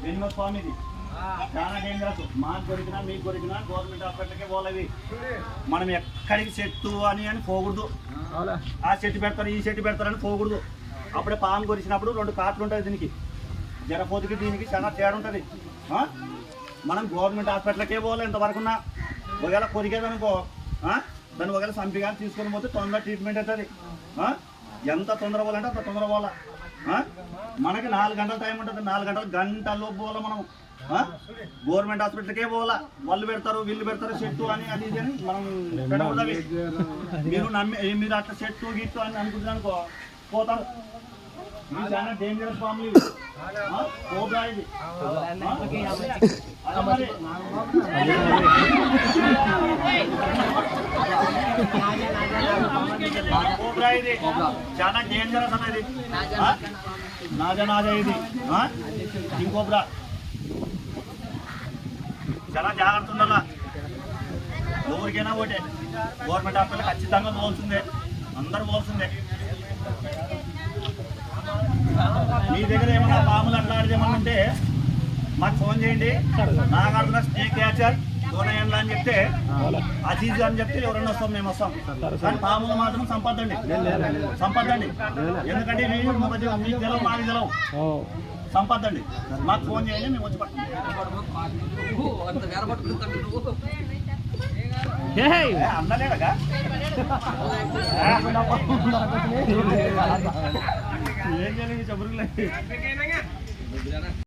Dangerous form ఇది, చాలా dangerous. మాకు దొరికినా మీకు దొరికినా గవర్నమెంట్ హాస్పిటల్కే పోలేవి. మనం ఎక్కడికి చెట్టు అని పోకూడదు. ఆ చెట్టు పెడతారు ఈ చెట్టు పెడతారని పోకూడదు. అప్పుడే పాము కొరిచినప్పుడు 2 కాట్లు ఉంటుంది. దీనికి జరపోతుకి దీనికి చాలా తేడా ఉంటుంది. మనం గవర్నమెంట్ హాస్పిటల్కే పోవాలి. ఇంతవరకున్నా ఒకవేళ కొరికేదనుకో దాన్ని ఒకవేళ సంపిగా తీసుకొని పోతే తొందర ట్రీట్మెంట్ అవుతుంది. ఎంత తొందర పోవాలంటే అంత తొందర పోవాలా. మనకి 4 గంటల టైం ఉంటుంది. 4 గంటల్లో పోవాలా మనం. గవర్నమెంట్ హాస్పిటల్కే పోవాలా. వాళ్ళు పెడతారు వీళ్ళు పెడతారు చెట్టు అని అది ఇది అని మనం పెట్టకూడదు. మీరు అట్లా చెట్టు గిట్టు అని అనుకుంటున్నారు అనుకో పోతారు. ఇది చాలా డేంజరస్ ఫామ్లీ. కోబ్రా ఇది. కోబ్రా ఇది చాలా డేంజరస్ అనేది. నాజా ఇది ఇంకోబ్రా. చాలా జాగ్రత్త ఉండాలా. ఎవరికైనా ఒకటే గవర్నమెంట్ హాస్పిటల్ ఖచ్చితంగా పోవాల్సిందే. అందరూ పోవాల్సిందే. మీ దగ్గర ఏమన్నా పాములు అట్లాంటిది ఏమన్నా ఉంటే మాకు ఫోన్ చేయండి. నాగార్జున స్నేక్ క్యాచర్ దూనయంలో అని చెప్తే అజీజ్ అని చెప్తే ఎవరన్నా వస్తాం, మేము వస్తాం. కానీ పాములు మాత్రం సంపద్దండి. ఎందుకంటే మీకు తెలవు మాకు తెలవు. సంపద్దండి. మాకు ఫోన్ చేయండి, మేము వచ్చి పట్టుకుంటాం. అన్నలేడగా ఏం చేయలేదు చెప్పరు.